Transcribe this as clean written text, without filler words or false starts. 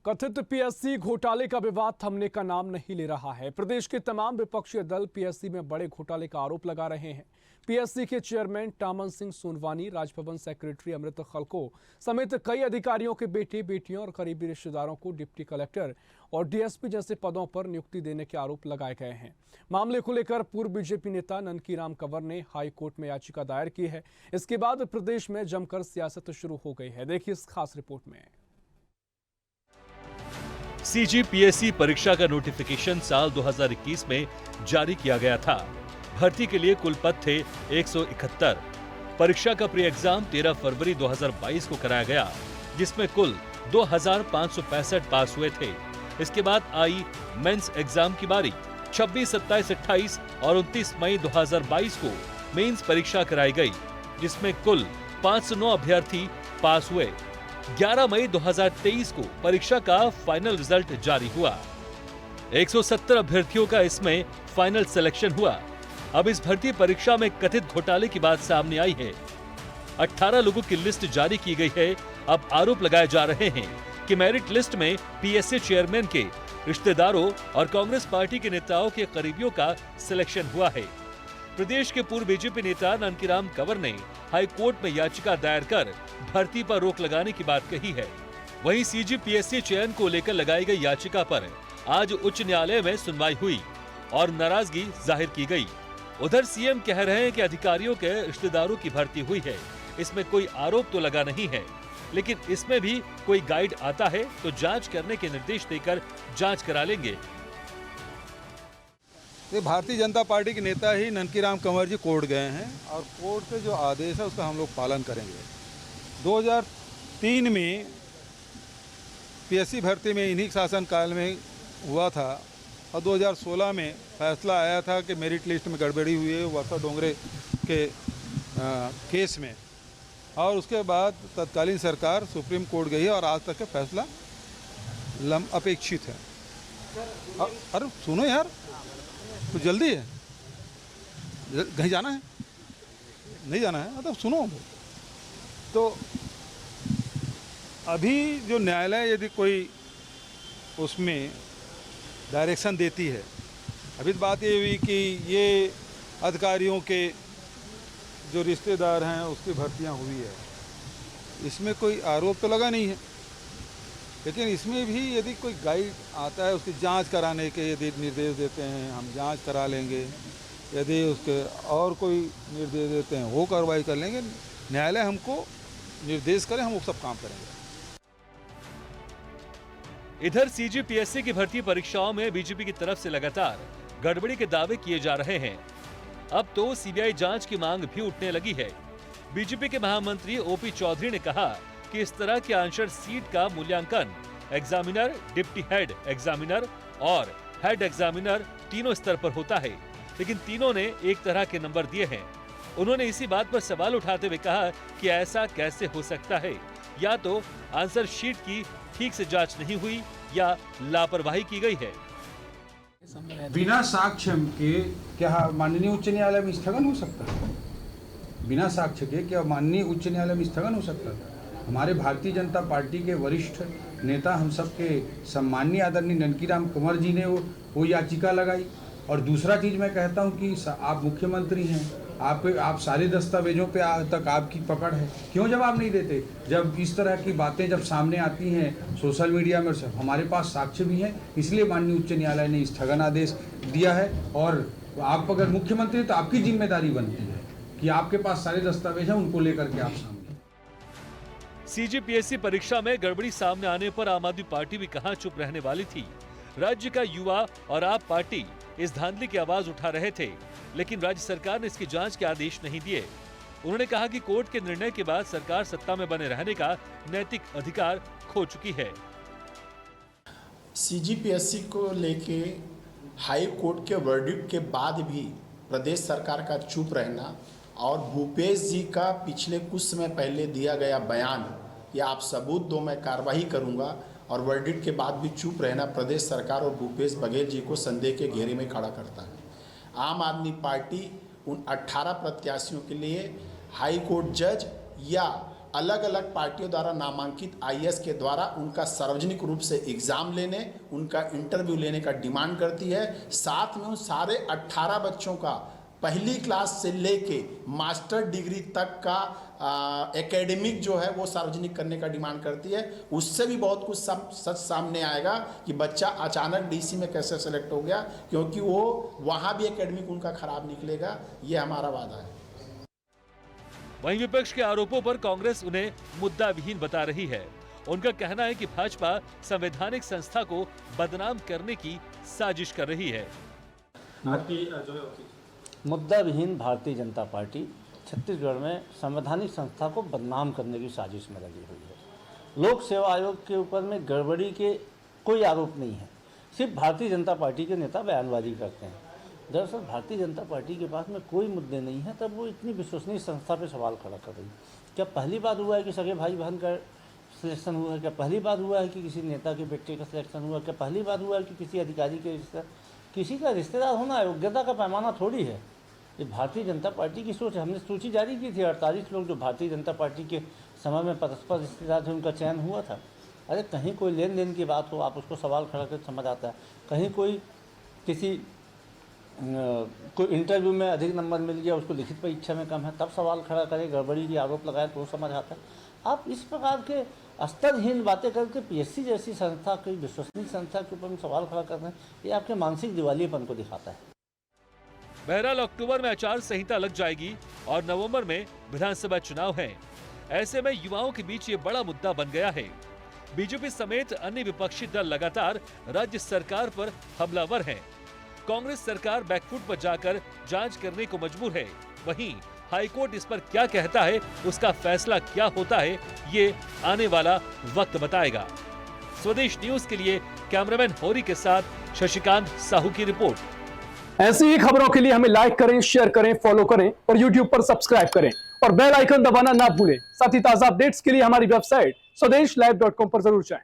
कथित पीएससी घोटाले का विवाद थमने का नाम नहीं ले रहा है। प्रदेश के तमाम विपक्षी दल पीएससी में बड़े घोटाले का आरोप लगा रहे हैं। पीएससी के चेयरमैन टामन सिंह सोनवानी, राजभवन सेक्रेटरी अमृत खलको समेत कई अधिकारियों के बेटे बेटियों और करीबी रिश्तेदारों को डिप्टी कलेक्टर और डीएसपी जैसे पदों पर नियुक्ति देने के आरोप लगाए गए हैं। मामले को लेकर पूर्व बीजेपी नेता ननकीराम कंवर ने हाई कोर्ट में याचिका दायर की है। इसके बाद प्रदेश में जमकर सियासत शुरू हो गई है। देखिए इस खास रिपोर्ट में। सीजीपीएससी परीक्षा का नोटिफिकेशन साल 2021 में जारी किया गया था। भर्ती के लिए कुल पद थे 171। परीक्षा का प्री एग्जाम 13 फरवरी 2022 को कराया गया, जिसमें कुल 2565 पास हुए थे। इसके बाद आई मेंस एग्जाम की बारी। 26, 27, 28 और 29 मई 2022 को मेंस परीक्षा कराई गई, जिसमें कुल 509 अभ्यर्थी पास हुए। 11 मई 2023 को परीक्षा का फाइनल रिजल्ट जारी हुआ। 170 अभ्यर्थियों का इसमें फाइनल सिलेक्शन हुआ। अब इस भर्ती परीक्षा में कथित घोटाले की बात सामने आई है। 18 लोगों की लिस्ट जारी की गई है। अब आरोप लगाए जा रहे हैं कि मेरिट लिस्ट में पीएससी चेयरमैन के रिश्तेदारों और कांग्रेस पार्टी के नेताओं के करीबियों का सिलेक्शन हुआ है। प्रदेश के पूर्व बीजेपी नेता ननकीराम कंवर ने हाई कोर्ट में याचिका दायर कर भर्ती पर रोक लगाने की बात कही है। वहीं सीजीपीएससी चयन को लेकर लगाई गई याचिका पर आज उच्च न्यायालय में सुनवाई हुई और नाराजगी जाहिर की गई। उधर सीएम कह रहे हैं कि अधिकारियों के रिश्तेदारों की भर्ती हुई है। इसमें कोई आरोप तो लगा नहीं है, लेकिन इसमें भी कोई गाइड आता है तो जांच करने के निर्देश देकर जांच करा लेंगे। भारतीय जनता पार्टी के नेता ही ननकीराम कंवर जी कोर्ट गए हैं और कोर्ट के जो आदेश है उसका हम लोग पालन करेंगे। 2003 में पीएससी भर्ती में इन्हीं शासनकाल में हुआ था और 2016 में फैसला आया था कि मेरिट लिस्ट में गड़बड़ी हुई है वर्षा डोंगरे के केस में, और उसके बाद तत्कालीन सरकार सुप्रीम कोर्ट गई है और आज तक का फैसला अपेक्षित है। अरे सुनो यार, तो जल्दी है, कहीं जाना है? नहीं जाना है? मतलब सुनो। तो अभी जो न्यायालय यदि कोई उसमें डायरेक्शन देती है, अभी तो बात ये हुई कि ये अधिकारियों के जो रिश्तेदार हैं उसकी भर्तियां हुई है, इसमें कोई आरोप तो लगा नहीं है, लेकिन इसमें भी यदि कोई गाइड आता है उसकी जांच कराने के यदि निर्देश देते हैं, हम जांच करा लेंगे। यदि उसके और कोई निर्देश देते हैं वो कार्रवाई कर लेंगे। न्यायालय हमको निर्देश करें, हम वो सब काम करेंगे। इधर सीजीपीएससी की भर्ती परीक्षाओं में बीजेपी की तरफ से लगातार गड़बड़ी के दावे किए जा रहे हैं। अब तो सीबीआई जांच की मांग भी उठने लगी है। बीजेपी के महामंत्री ओपी चौधरी ने कहा कि इस तरह के आंसर सीट का मूल्यांकन एग्जामिनर, डिप्टी हेड एग्जामिनर और हेड एग्जामिनर तीनों स्तर पर होता है, लेकिन तीनों ने एक तरह के नंबर दिए हैं। उन्होंने इसी बात पर सवाल उठाते हुए कहा कि ऐसा कैसे हो सकता है? या तो आंसर शीट की ठीक से जांच नहीं हुई या लापरवाही की गई है। बिना साक्ष्य के क्या माननीय उच्च न्यायालय में स्थगन हो सकता है? बिना साक्ष्य के क्या माननीय उच्च न्यायालय में स्थगन हो सकता है? हमारे भारतीय जनता पार्टी के वरिष्ठ नेता, हम सबके सम्माननीय आदरणीय ननकीराम कंवर जी ने वो याचिका लगाई। और दूसरा चीज़ मैं कहता हूं कि आप मुख्यमंत्री हैं, आप सारे दस्तावेजों पे तक आपकी पकड़ है, क्यों जवाब नहीं देते? जब इस तरह की बातें जब सामने आती हैं सोशल मीडिया में, हमारे पास साक्ष्य भी हैं, इसलिए माननीय उच्च न्यायालय ने स्थगन आदेश दिया है। और आप अगर मुख्यमंत्री तो आपकी जिम्मेदारी बनती है कि आपके पास सारे दस्तावेज हैं, उनको लेकर के आप सामने। सीजीपीएससी परीक्षा में गड़बड़ी सामने आने पर आम आदमी पार्टी भी कहां चुप रहने वाली थी। राज्य का युवा और आप पार्टी इस धांधली की आवाज उठा रहे थे, लेकिन राज्य सरकार ने इसकी जांच के आदेश नहीं दिए। उन्होंने कहा कि कोर्ट के निर्णय के बाद सरकार सत्ता में बने रहने का नैतिक अधिकार खो चुकी है। सीजीपीएससी को लेके हाई कोर्ट के वर्डिक्ट के बाद भी प्रदेश सरकार का चुप रहना और भूपेश जी का पिछले कुछ समय पहले दिया गया बयान या आप सबूत दो मैं कार्रवाई करूंगा, और वर्डिक्ट के बाद भी चुप रहना प्रदेश सरकार और भूपेश बघेल जी को संदेह के घेरे में खड़ा करता है। आम आदमी पार्टी उन 18 प्रत्याशियों के लिए हाई कोर्ट जज या अलग अलग पार्टियों द्वारा नामांकित आईएएस के द्वारा उनका सार्वजनिक रूप से एग्जाम लेने, उनका इंटरव्यू लेने का डिमांड करती है। साथ में उन सारे 18 बच्चों का पहली क्लास से लेके मास्टर डिग्री तक का एकेडमिक जो है वो सार्वजनिक करने का डिमांड करती है। उससे भी बहुत कुछ सच सामने आएगा कि बच्चा अचानक डीसी में कैसे सेलेक्ट हो गया, क्योंकि वो वहाँ भी एकेडमिक उनका खराब निकलेगा, ये हमारा वादा है। वहीं विपक्ष के आरोपों पर कांग्रेस उन्हें मुद्दा विहीन बता रही है। उनका कहना है कि भाजपा संवैधानिक संस्था को बदनाम करने की साजिश कर रही है। मुद्दा विहीन भारतीय जनता पार्टी छत्तीसगढ़ में संवैधानिक संस्था को बदनाम करने की साजिश में लगी हुई है। लोक सेवा आयोग के ऊपर में गड़बड़ी के कोई आरोप नहीं है, सिर्फ भारतीय जनता पार्टी के नेता बयानबाजी करते हैं। दरअसल भारतीय जनता पार्टी के पास में कोई मुद्दे नहीं है, तब वो इतनी विश्वसनीय संस्था पे सवाल खड़ा कर रही है। क्या पहली बार हुआ है कि सगे भाई बहन का सिलेक्शन हुआ है? क्या पहली बार हुआ है कि किसी नेता के बेटे का सिलेक्शन हुआ? क्या पहली बार हुआ है कि किसी अधिकारी के किसी का रिश्तेदार होना योग्यता का पैमाना थोड़ी है। ये भारतीय जनता पार्टी की सोच है। हमने सूची जारी की थी, 48 लोग जो भारतीय जनता पार्टी के समय में परस्पर रिश्तेदार थे, उनका चयन हुआ था। अरे कहीं कोई लेन देन की बात हो, आप उसको सवाल खड़ा कर समझ आता है। कहीं कोई कोई इंटरव्यू में अधिक नंबर मिल गया, उसको लिखित परीक्षा में कम है, तब सवाल खड़ा करे, गड़बड़ी की आरोप लगाए तो समझ आता है। आप इस प्रकार के स्तरहीन बातें करके पीएससी जैसी संस्था, कोई विश्वसनीय संस्था के ऊपर सवाल खड़ा कर रहे हैं, ये आपके मानसिक दिवालियेपन को दिखाता है। बहरहाल अक्टूबर में आचार संहिता लग जाएगी और नवंबर में विधानसभा चुनाव हैं। ऐसे में युवाओं के बीच ये बड़ा मुद्दा बन गया है। बीजेपी समेत अन्य विपक्षी दल लगातार राज्य सरकार पर हमलावर हैं। कांग्रेस सरकार बैकफुट पर जाकर जांच करने को मजबूर है। वहीं हाईकोर्ट इस पर क्या कहता है, उसका फैसला क्या होता है, ये आने वाला वक्त बताएगा। स्वदेश न्यूज के लिए कैमरामैन होरी के साथ शशिकांत साहू की रिपोर्ट। ऐसी ही खबरों के लिए हमें लाइक करें, शेयर करें, फॉलो करें और YouTube पर सब्सक्राइब करें और बेल आइकन दबाना ना भूलें। साथ ही ताजा अपडेट्स के लिए हमारी वेबसाइट swadesh live.com पर जरूर जाएं।